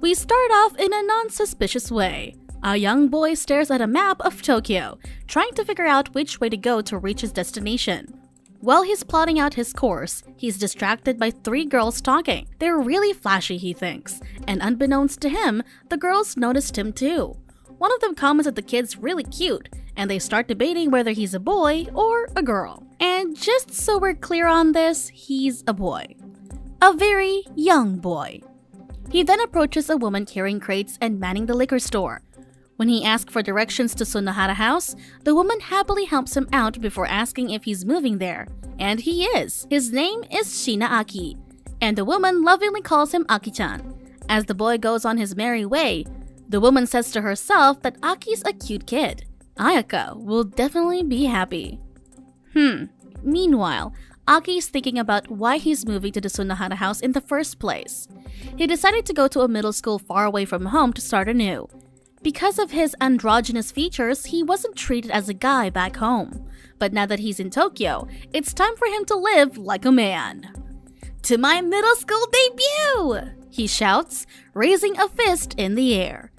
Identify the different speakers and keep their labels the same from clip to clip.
Speaker 1: We start off in a non-suspicious way. A young boy stares at a map of Tokyo, trying to figure out which way to go to reach his destination. While he's plotting out his course, he's distracted by 3 girls talking. They're really flashy, he thinks, and unbeknownst to him, the girls noticed him too. One of them comments that the kid's really cute, and they start debating whether he's a boy or a girl. And just so we're clear on this, he's a boy. A very young boy. He then approaches a woman carrying crates and manning the liquor store. When he asks for directions to Sunohara House, the woman happily helps him out before asking if he's moving there. And he is. His name is Shina Aki, and the woman lovingly calls him Aki-chan. As the boy goes on his merry way, the woman says to herself that Aki's a cute kid. Ayaka will definitely be happy. Meanwhile, Aki is thinking about why he's moving to the Sunohara House in the first place. He decided to go to a middle school far away from home to start anew. Because of his androgynous features, he wasn't treated as a guy back home. But now that he's in Tokyo, it's time for him to live like a man. "To my middle school debut!" he shouts, raising a fist in the air.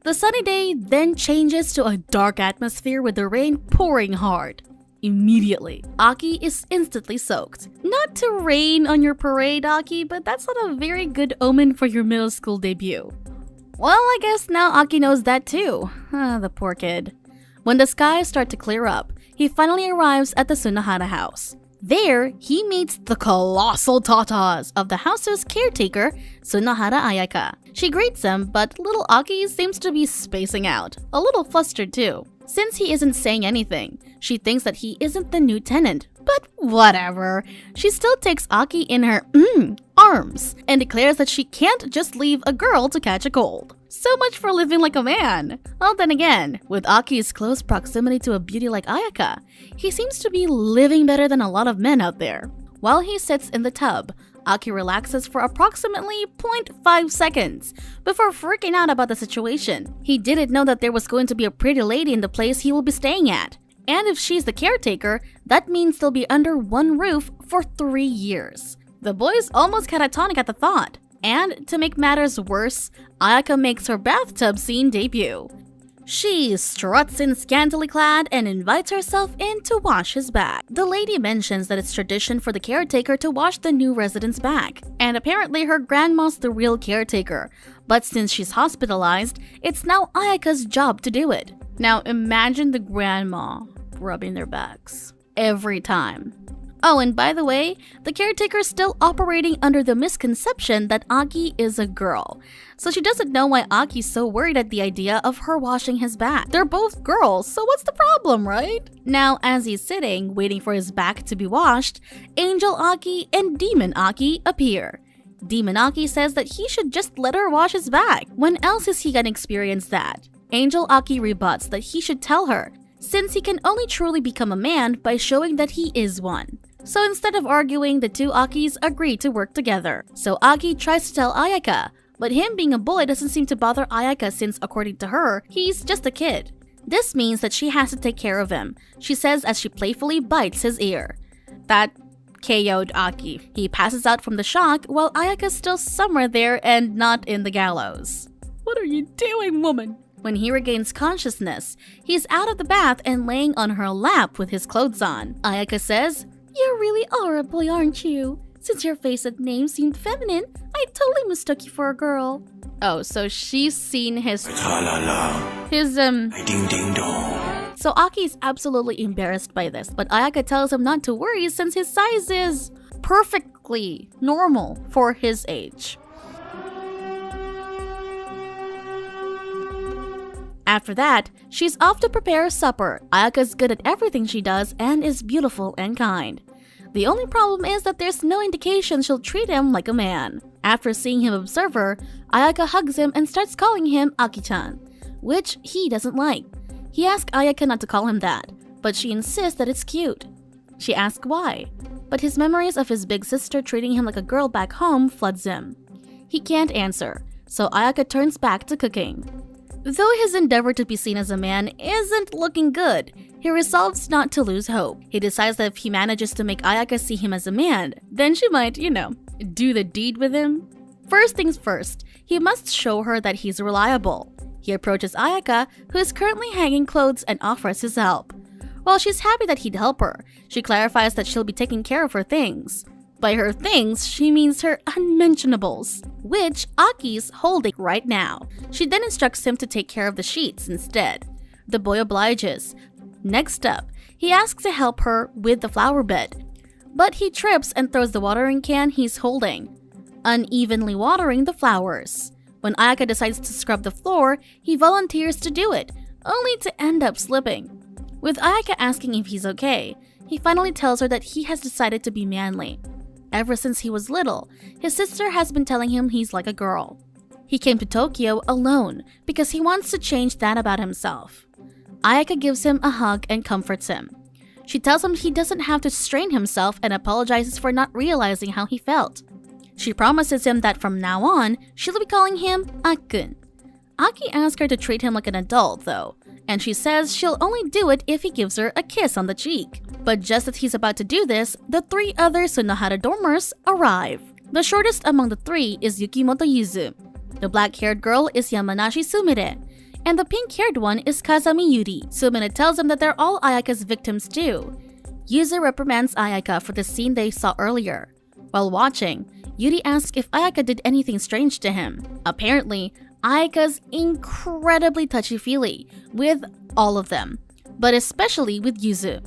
Speaker 1: The sunny day then changes to a dark atmosphere with the rain pouring hard. Immediately, Aki is instantly soaked. Not to rain on your parade, Aki, but that's not a very good omen for your middle school debut. Well, I guess now Aki knows that too. The poor kid. When the skies start to clear up, he finally arrives at the Sunohara House. There, he meets the colossal tatas of the house's caretaker, Sunohara Ayaka. She greets him, but little Aki seems to be spacing out, a little flustered too. Since he isn't saying anything, she thinks that he isn't the new tenant. But whatever. She still takes Aki in her arms and declares that she can't just leave a girl to catch a cold. So much for living like a man. Well, then again, with Aki's close proximity to a beauty like Ayaka, he seems to be living better than a lot of men out there. While he sits in the tub, Aki relaxes for approximately 0.5 seconds before freaking out about the situation. He didn't know that there was going to be a pretty lady in the place he will be staying at. And if she's the caretaker, that means they'll be under one roof for 3 years. The boy's almost catatonic at the thought. And to make matters worse, Ayaka makes her bathtub scene debut. She struts in scantily clad and invites herself in to wash his back. The lady mentions that it's tradition for the caretaker to wash the new resident's back, and apparently her grandma's the real caretaker. But since she's hospitalized, it's now Ayaka's job to do it. Now imagine the grandma rubbing their backs every time. Oh, and by the way, the caretaker's still operating under the misconception that Aki is a girl. So she doesn't know why Aki's so worried at the idea of her washing his back. They're both girls, so what's the problem, right? Now, as he's sitting, waiting for his back to be washed, Angel Aki and Demon Aki appear. Demon Aki says that he should just let her wash his back. When else is he gonna experience that? Angel Aki rebuts that he should tell her, since he can only truly become a man by showing that he is one. So instead of arguing, the two Akis agree to work together. So Aki tries to tell Ayaka, but him being a boy doesn't seem to bother Ayaka since, according to her, he's just a kid. This means that she has to take care of him, she says as she playfully bites his ear. That KO'd Aki. He passes out from the shock while Ayaka's still somewhere there and not in the gallows. What are you doing, woman? When he regains consciousness, he's out of the bath and laying on her lap with his clothes on. Ayaka says, "You really are a boy, aren't you? Since your face and name seemed feminine, I totally mistook you for a girl." Oh, so she's seen his So Aki's absolutely embarrassed by this, but Ayaka tells him not to worry since his size is perfectly normal for his age. After that, she's off to prepare supper. Ayaka's good at everything she does and is beautiful and kind. The only problem is that there's no indication she'll treat him like a man. After seeing him observe her, Ayaka hugs him and starts calling him Aki-chan, which he doesn't like. He asks Ayaka not to call him that, but she insists that it's cute. She asks why, but his memories of his big sister treating him like a girl back home floods him. He can't answer, so Ayaka turns back to cooking. Though his endeavor to be seen as a man isn't looking good, he resolves not to lose hope. He decides that if he manages to make Ayaka see him as a man, then she might, do the deed with him. First things first, he must show her that he's reliable. He approaches Ayaka, who is currently hanging clothes, and offers his help. While she's happy that he'd help her, she clarifies that she'll be taking care of her things. By her things, she means her unmentionables, which Aki's holding right now. She then instructs him to take care of the sheets instead. The boy obliges. Next up, he asks to help her with the flower bed, but he trips and throws the watering can he's holding, unevenly watering the flowers. When Ayaka decides to scrub the floor, he volunteers to do it, only to end up slipping. With Ayaka asking if he's okay, he finally tells her that he has decided to be manly. Ever since he was little, his sister has been telling him he's like a girl. He came to Tokyo alone because he wants to change that about himself. Ayaka gives him a hug and comforts him. She tells him he doesn't have to strain himself and apologizes for not realizing how he felt. She promises him that from now on, she'll be calling him Akun. Aki asks her to treat him like an adult, though, and she says she'll only do it if he gives her a kiss on the cheek. But just as he's about to do this, the 3 other Sunohara dormers arrive. The shortest among the 3 is Yukimoto Yuzu. The black-haired girl is Yamanashi Sumire, and the pink-haired one is Kazami Yuri. Sumire tells him that they're all Ayaka's victims too. Yuzu reprimands Ayaka for the scene they saw earlier. While watching, Yuri asks if Ayaka did anything strange to him. Apparently, Ayaka's incredibly touchy-feely with all of them, but especially with Yuzu.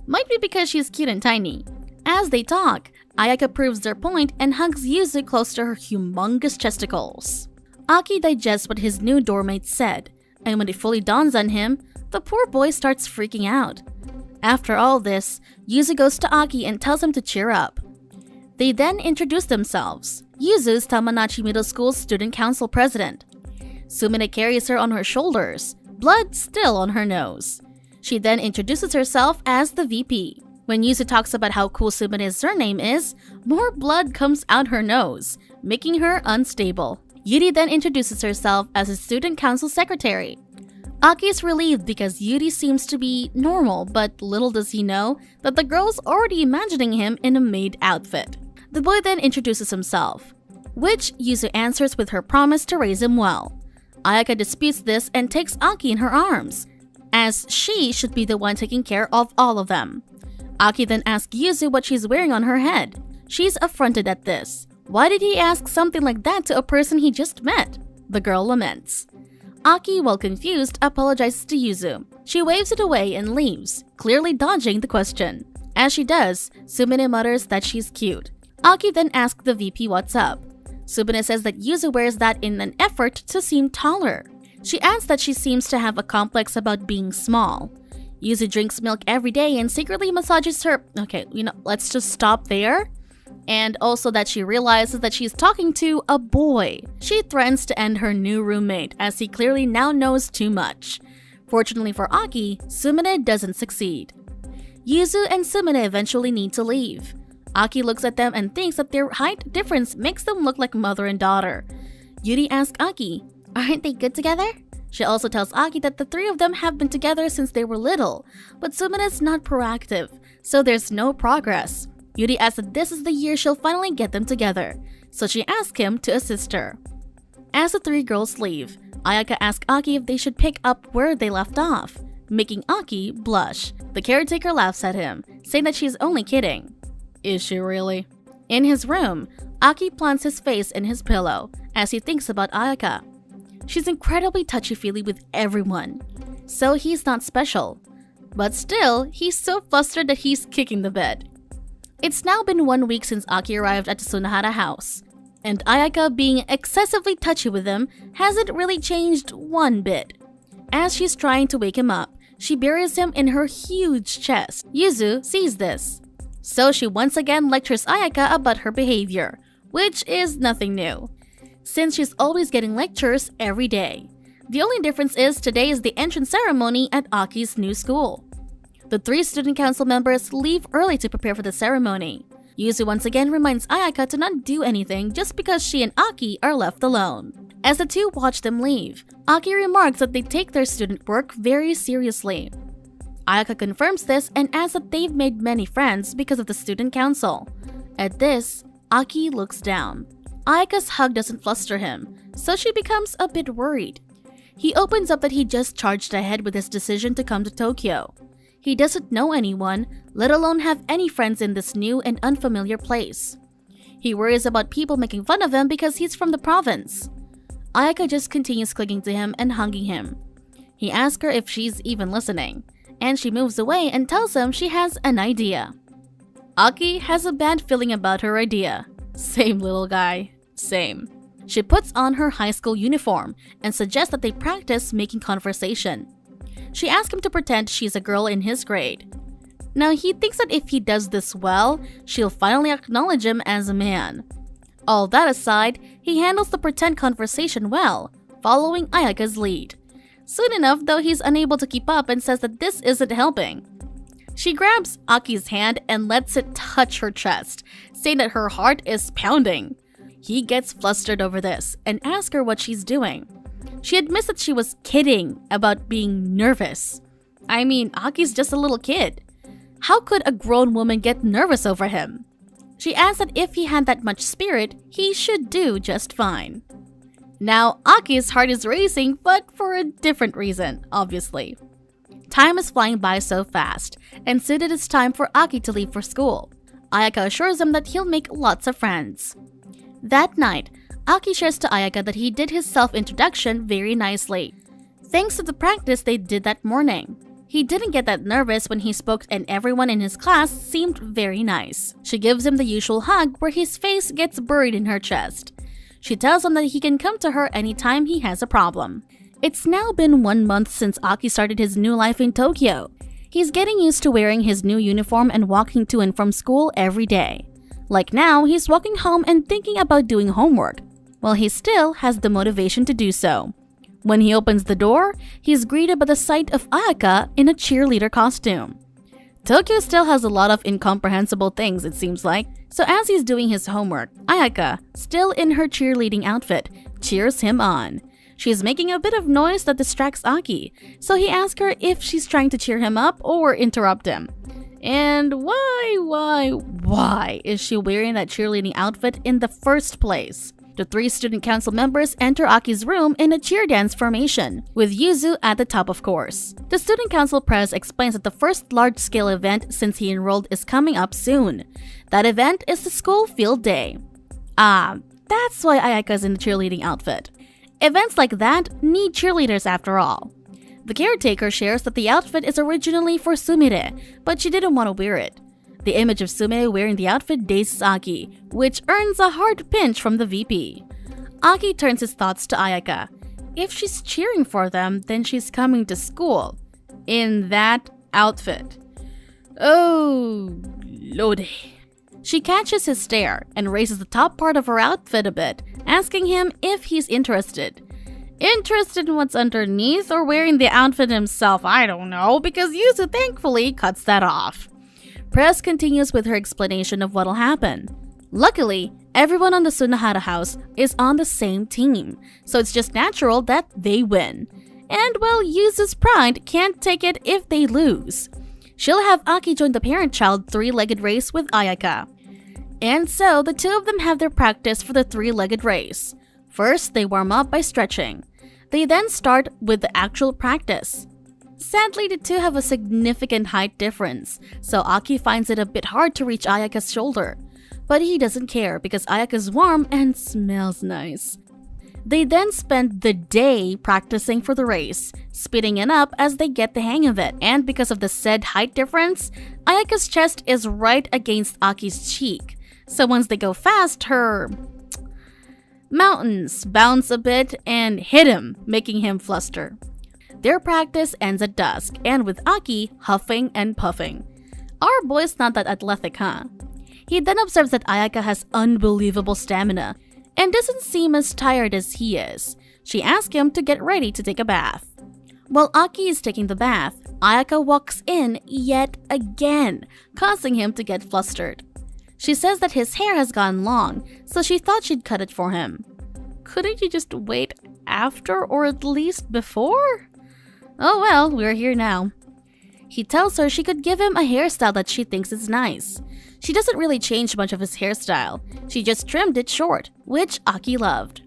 Speaker 1: Might be because she's cute and tiny. As they talk, Ayaka proves their point and hugs Yuzu close to her humongous chesticles. Aki digests what his new doormate said, and when it fully dawns on him, the poor boy starts freaking out. After all this, Yuzu goes to Aki and tells him to cheer up. They then introduce themselves. Yuzu's Tamanachi Middle School's student council president. Sumire carries her on her shoulders, blood still on her nose. She then introduces herself as the VP. When Yuzu talks about how cool Sumire's surname is, more blood comes out her nose, making her unstable. Yuri then introduces herself as a student council secretary. Aki is relieved because Yuri seems to be normal, but little does he know that the girl's already imagining him in a maid outfit. The boy then introduces himself, which Yuzu answers with her promise to raise him well. Ayaka disputes this and takes Aki in her arms, as she should be the one taking care of all of them. Aki then asks Yuzu what she's wearing on her head. She's affronted at this. Why did he ask something like that to a person he just met? The girl laments. Aki, while confused, apologizes to Yuzu. She waves it away and leaves, clearly dodging the question. As she does, Sumire mutters that she's cute. Aki then asks the VP what's up. Sumire says that Yuzu wears that in an effort to seem taller. She adds that she seems to have a complex about being small. Yuzu drinks milk every day and secretly massages her. Okay, let's just stop there. And also that she realizes that she's talking to a boy. She threatens to end her new roommate as he clearly now knows too much. Fortunately for Aki, Sumire doesn't succeed. Yuzu and Sumire eventually need to leave. Aki looks at them and thinks that their height difference makes them look like mother and daughter. Yuri asks Aki, "Aren't they good together?" She also tells Aki that the 3 of them have been together since they were little, but Sumire's not proactive, so there's no progress. Yuri asks that this is the year she'll finally get them together, so she asks him to assist her. As the 3 girls leave, Ayaka asks Aki if they should pick up where they left off, making Aki blush. The caretaker laughs at him, saying that she's only kidding. Is she really? In his room, Aki plants his face in his pillow as he thinks about Ayaka. She's incredibly touchy-feely with everyone, so he's not special. But still, he's so flustered that he's kicking the bed. It's now been 1 week since Aki arrived at the Sunohara house, and Ayaka being excessively touchy with him hasn't really changed one bit. As she's trying to wake him up, she buries him in her huge chest. Yuzu sees this, so she once again lectures Ayaka about her behavior, which is nothing new, since she's always getting lectures every day. The only difference is today is the entrance ceremony at Aki's new school. The 3 student council members leave early to prepare for the ceremony. Yuzu once again reminds Ayaka to not do anything just because she and Aki are left alone. As the 2 watch them leave, Aki remarks that they take their student work very seriously. Ayaka confirms this and adds that they've made many friends because of the student council. At this, Aki looks down. Ayaka's hug doesn't fluster him, so she becomes a bit worried. He opens up that he just charged ahead with his decision to come to Tokyo. He doesn't know anyone, let alone have any friends in this new and unfamiliar place. He worries about people making fun of him because he's from the province. Ayaka just continues clinging to him and hugging him. He asks her if she's even listening, and she moves away and tells him she has an idea. Aki has a bad feeling about her idea. Same, little guy. Same. She puts on her high school uniform and suggests that they practice making conversation. She asks him to pretend she's a girl in his grade. Now, he thinks that if he does this well, she'll finally acknowledge him as a man. All that aside, he handles the pretend conversation well, following Ayaka's lead. Soon enough, though, he's unable to keep up and says that this isn't helping. She grabs Aki's hand and lets it touch her chest, saying that her heart is pounding. He gets flustered over this and asks her what she's doing. She admits that she was kidding about being nervous. I mean, Aki's just a little kid. How could a grown woman get nervous over him? She asks that if he had that much spirit, he should do just fine. Now, Aki's heart is racing, but for a different reason, obviously. Time is flying by so fast, and soon it is time for Aki to leave for school. Ayaka assures him that he'll make lots of friends. That night, Aki shares to Ayaka that he did his self-introduction very nicely, thanks to the practice they did that morning. He didn't get that nervous when he spoke and everyone in his class seemed very nice. She gives him the usual hug where his face gets buried in her chest. She tells him that he can come to her anytime he has a problem. It's now been 1 month since Aki started his new life in Tokyo. He's getting used to wearing his new uniform and walking to and from school every day. Like now, he's walking home and thinking about doing homework, while he still has the motivation to do so. When he opens the door, he's greeted by the sight of Ayaka in a cheerleader costume. Tokyo still has a lot of incomprehensible things, it seems like, so as he's doing his homework, Ayaka, still in her cheerleading outfit, cheers him on. She's making a bit of noise that distracts Aki, so he asks her if she's trying to cheer him up or interrupt him. And why is she wearing that cheerleading outfit in the first place? The 3 student council members enter Aki's room in a cheer dance formation, with Yuzu at the top, of course. The student council press explains that the first large-scale event since he enrolled is coming up soon. That event is the school field day. That's why Ayaka's in the cheerleading outfit. Events like that need cheerleaders after all. The caretaker shares that the outfit is originally for Sumire, but she didn't want to wear it. The image of Sumire wearing the outfit dazes Aki, which earns a hard pinch from the VP. Aki turns his thoughts to Ayaka. If she's cheering for them, then she's coming to school in that outfit. Oh, lordy. She catches his stare and raises the top part of her outfit a bit, asking him if he's interested. Interested in what's underneath or wearing the outfit himself? I don't know, because Yuzu thankfully cuts that off. Press continues with her explanation of what'll happen. Luckily, everyone on the Sunahara house is on the same team, so it's just natural that they win. And well, Yuzu's pride can't take it if they lose. She'll have Aki join the parent-child 3-legged race with Ayaka. And so, the two of them have their practice for the 3-legged race. First, they warm up by stretching. They then start with the actual practice. Sadly, the two have a significant height difference, so Aki finds it a bit hard to reach Ayaka's shoulder. But he doesn't care because Ayaka's warm and smells nice. They then spend the day practicing for the race, speeding it up as they get the hang of it. And because of the said height difference, Ayaka's chest is right against Aki's cheek. So once they go fast, her mountains bounce a bit and hit him, making him fluster. Their practice ends at dusk, and with Aki huffing and puffing. Our boy's not that athletic, huh? He then observes that Ayaka has unbelievable stamina, and doesn't seem as tired as he is. She asks him to get ready to take a bath. While Aki is taking the bath, Ayaka walks in yet again, causing him to get flustered. She says that his hair has gone long, so she thought she'd cut it for him. Couldn't you just wait after or at least before? Oh well, we're here now. He tells her she could give him a hairstyle that she thinks is nice. She doesn't really change much of his hairstyle, she just trimmed it short, which Aki loved.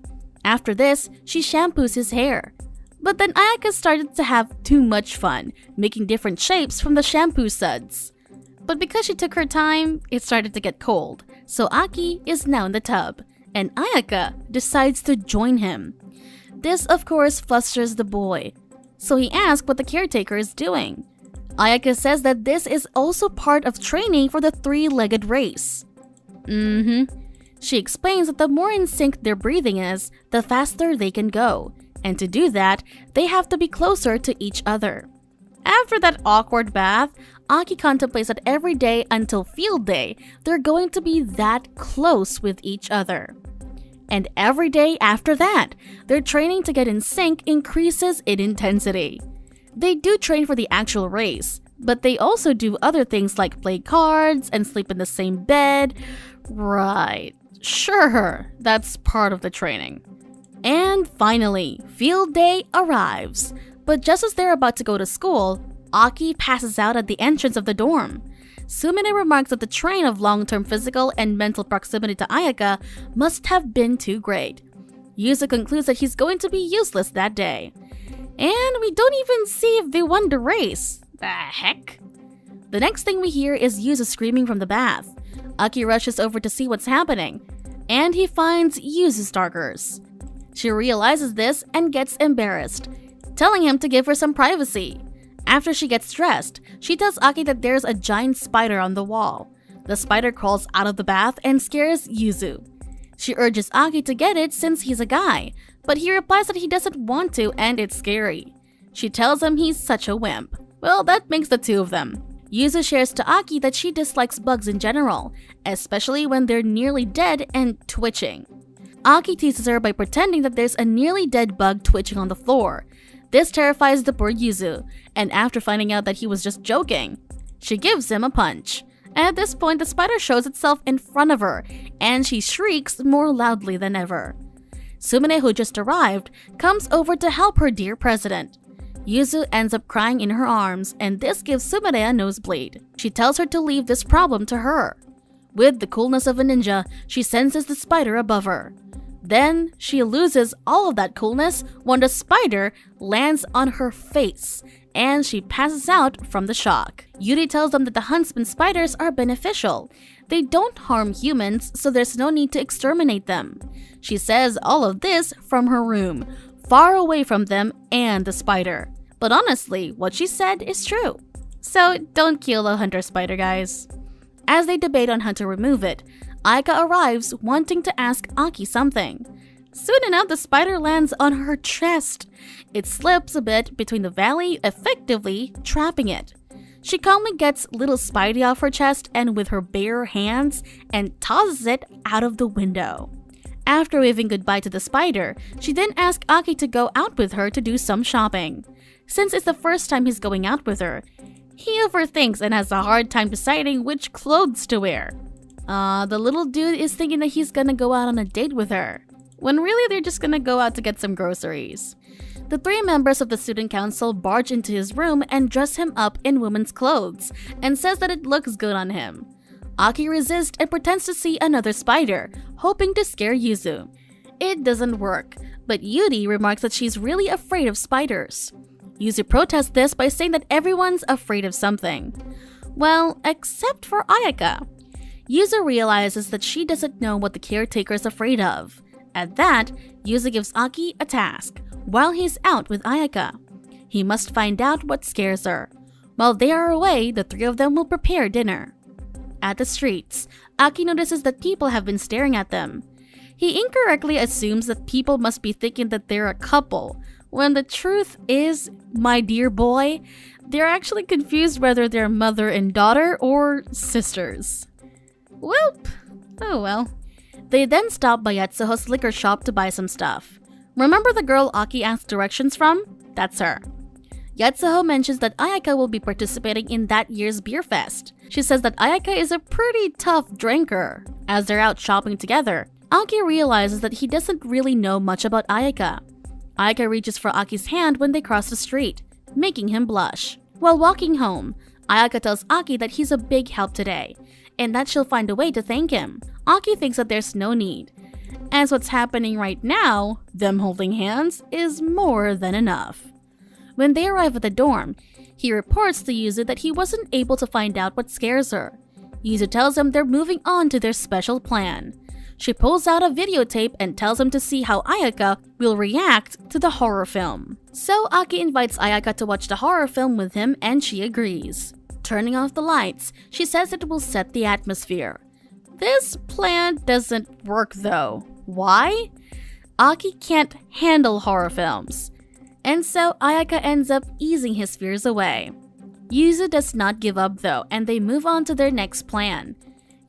Speaker 1: After this, she shampoos his hair. But then Ayaka started to have too much fun, making different shapes from the shampoo suds. But because she took her time, it started to get cold, so Aki is now in the tub, and Ayaka decides to join him. This, of course, flusters the boy, so he asks what the caretaker is doing. Ayaka says that this is also part of training for the three-legged race. She explains that the more in sync their breathing is, the faster they can go, and to do that, they have to be closer to each other. After that awkward bath, Aki contemplates that every day until field day, they're going to be that close with each other. And every day after that, their training to get in sync increases in intensity. They do train for the actual race, but they also do other things like play cards and sleep in the same bed. Right, sure, that's part of the training. And finally, field day arrives. But just as they're about to go to school, Aki passes out at the entrance of the dorm. Sumine remarks that the strain of long-term physical and mental proximity to Ayaka must have been too great. Yuzu concludes that he's going to be useless that day. And we don't even see if they won the race. The heck? The next thing we hear is Yuzu screaming from the bath. Aki rushes over to see what's happening, and he finds Yuzu's stalkers. She realizes this and gets embarrassed, telling him to give her some privacy. After she gets dressed, she tells Aki that there's a giant spider on the wall. The spider crawls out of the bath and scares Yuzu. She urges Aki to get it since he's a guy, but he replies that he doesn't want to and it's scary. She tells him he's such a wimp. Well, that makes the two of them. Yuzu shares to Aki that she dislikes bugs in general, especially when they're nearly dead and twitching. Aki teases her by pretending that there's a nearly dead bug twitching on the floor. This terrifies the poor Yuzu, and after finding out that he was just joking, she gives him a punch. And at this point, the spider shows itself in front of her, and she shrieks more loudly than ever. Sumine, who just arrived, comes over to help her dear president. Yuzu ends up crying in her arms, and this gives Sumine a nosebleed. She tells her to leave this problem to her. With the coolness of a ninja, she senses the spider above her. Then, she loses all of that coolness when the spider lands on her face, and she passes out from the shock. Yuri tells them that the huntsman spiders are beneficial. They don't harm humans, so there's no need to exterminate them. She says all of this from her room, far away from them and the spider. But honestly, what she said is true. So don't kill the hunter spider, guys. As they debate on how to remove it, Aika arrives wanting to ask Aki something. Soon enough, the spider lands on her chest. It slips a bit between the valley, effectively trapping it. She calmly gets little Spidey off her chest and with her bare hands and tosses it out of the window. After waving goodbye to the spider, she then asks Aki to go out with her to do some shopping. Since it's the first time he's going out with her, he overthinks and has a hard time deciding which clothes to wear. The little dude is thinking that he's gonna go out on a date with her, when really they're just gonna go out to get some groceries. The three members of the student council barge into his room and dress him up in women's clothes, and says that it looks good on him. Aki resists and pretends to see another spider, hoping to scare Yuzu. It doesn't work, but Yuri remarks that she's really afraid of spiders. Yuzu protests this by saying that everyone's afraid of something. Well, except for Ayaka. Yuzu realizes that she doesn't know what the caretaker is afraid of. At that, Yuzu gives Aki a task, while he's out with Ayaka. He must find out what scares her. While they are away, the three of them will prepare dinner. At the streets, Aki notices that people have been staring at them. He incorrectly assumes that people must be thinking that they're a couple, when the truth is, my dear boy, they're actually confused whether they're mother and daughter or sisters. Welp! Oh well. They then stop by Yatsuho's liquor shop to buy some stuff. Remember the girl Aki asked directions from? That's her. Yatsuho mentions that Ayaka will be participating in that year's beer fest. She says that Ayaka is a pretty tough drinker. As they're out shopping together, Aki realizes that he doesn't really know much about Ayaka. Ayaka reaches for Aki's hand when they cross the street, making him blush. While walking home, Ayaka tells Aki that he's a big help today. and that she'll find a way to thank him. Aki thinks that there's no need, as what's happening right now, them holding hands, is more than enough. When they arrive at the dorm, he reports to Yuzu that he wasn't able to find out what scares her. Yuzu tells him they're moving on to their special plan. She pulls out a videotape and tells him to see how Ayaka will react to the horror film. So Aki invites Ayaka to watch the horror film with him and she agrees. Turning off the lights, she says it will set the atmosphere. This plan doesn't work though. Why? Aki can't handle horror films. And so Ayaka ends up easing his fears away. Yuzu does not give up though, and they move on to their next plan.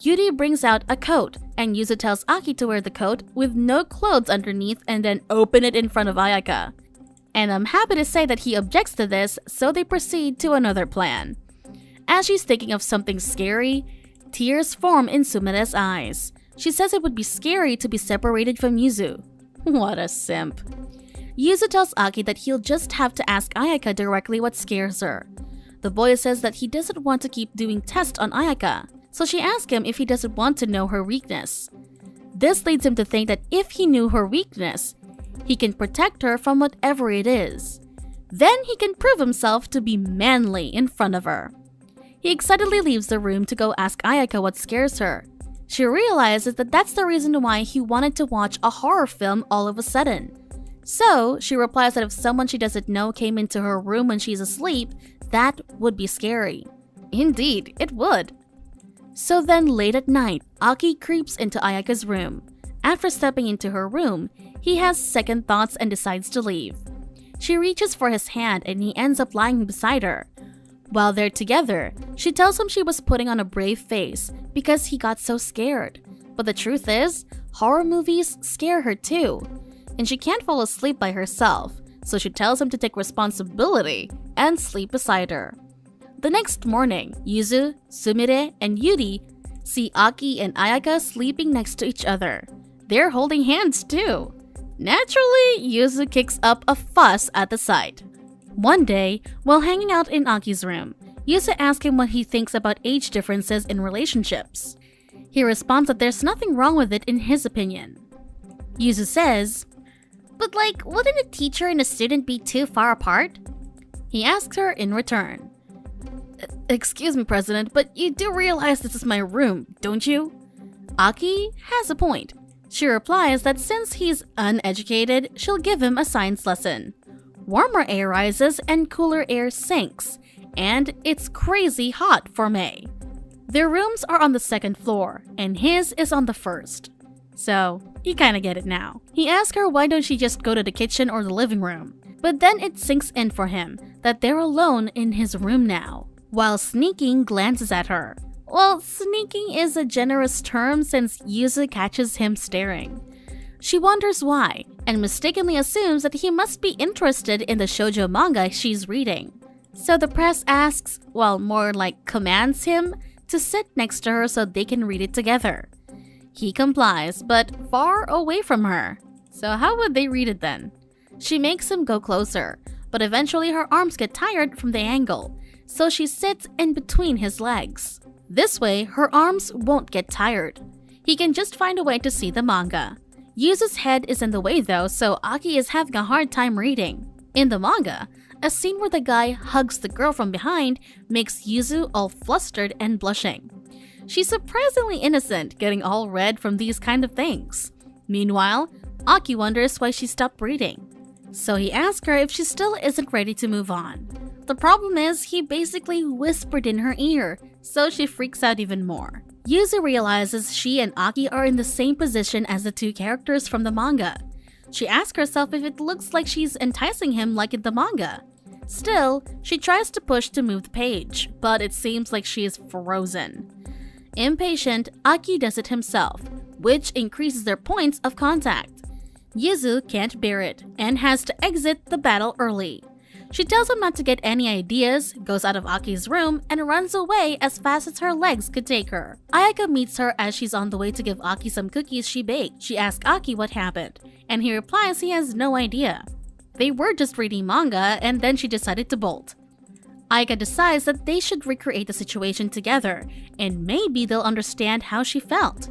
Speaker 1: Yuri brings out a coat, and Yuzu tells Aki to wear the coat with no clothes underneath and then open it in front of Ayaka. And I'm happy to say that he objects to this, so they proceed to another plan. As she's thinking of something scary, tears form in Sumire's eyes. She says it would be scary to be separated from Yuzu. What a simp. Yuzu tells Aki that he'll just have to ask Ayaka directly what scares her. The boy says that he doesn't want to keep doing tests on Ayaka, so she asks him if he doesn't want to know her weakness. This leads him to think that if he knew her weakness, he can protect her from whatever it is. Then he can prove himself to be manly in front of her. He excitedly leaves the room to go ask Ayaka what scares her. She realizes that that's the reason why he wanted to watch a horror film all of a sudden. So, she replies that if someone she doesn't know came into her room when she's asleep, that would be scary. Indeed, it would. So then late at night, Aki creeps into Ayaka's room. After stepping into her room, he has second thoughts and decides to leave. She reaches for his hand and he ends up lying beside her. While they're together, she tells him she was putting on a brave face because he got so scared. But the truth is, horror movies scare her too. And she can't fall asleep by herself, so she tells him to take responsibility and sleep beside her. The next morning, Yuzu, Sumire, and Yuri see Aki and Ayaka sleeping next to each other. They're holding hands too. Naturally, Yuzu kicks up a fuss at the sight. One day, while hanging out in Aki's room, Yuzu asks him what he thinks about age differences in relationships. He responds that there's nothing wrong with it in his opinion. Yuzu says, "But wouldn't a teacher and a student be too far apart?" He asks her in return, "Excuse me, President, but you do realize this is my room, don't you?" Aki has a point. She replies that since he's uneducated, she'll give him a science lesson. Warmer air rises and cooler air sinks, and it's crazy hot for May. Their rooms are on the second floor, and his is on the first. So, you kinda get it now. He asks her why don't she just go to the kitchen or the living room, but then it sinks in for him that they're alone in his room now. While sneaking glances at her. Well, sneaking is a generous term since Yuzu catches him staring. She wonders why, and mistakenly assumes that he must be interested in the shoujo manga she's reading. So the press asks, well, more like commands him, to sit next to her so they can read it together. He complies, but far away from her. So how would they read it then? She makes him go closer, but eventually her arms get tired from the angle, so she sits in between his legs. This way, her arms won't get tired. He can just find a way to see the manga. Yuzu's head is in the way though, so Aki is having a hard time reading. In the manga, a scene where the guy hugs the girl from behind makes Yuzu all flustered and blushing. She's surprisingly innocent, getting all red from these kind of things. Meanwhile, Aki wonders why she stopped reading. So he asks her if she still isn't ready to move on. The problem is, he basically whispered in her ear, so she freaks out even more. Yuzu realizes she and Aki are in the same position as the two characters from the manga. She asks herself if it looks like she's enticing him like in the manga. Still, she tries to push to move the page, but it seems like she is frozen. Impatient, Aki does it himself, which increases their points of contact. Yuzu can't bear it and has to exit the battle early. She tells him not to get any ideas, goes out of Aki's room, and runs away as fast as her legs could take her. Ayaka meets her as she's on the way to give Aki some cookies she baked. She asks Aki what happened, and he replies he has no idea. They were just reading manga, and then she decided to bolt. Aika decides that they should recreate the situation together, and maybe they'll understand how she felt.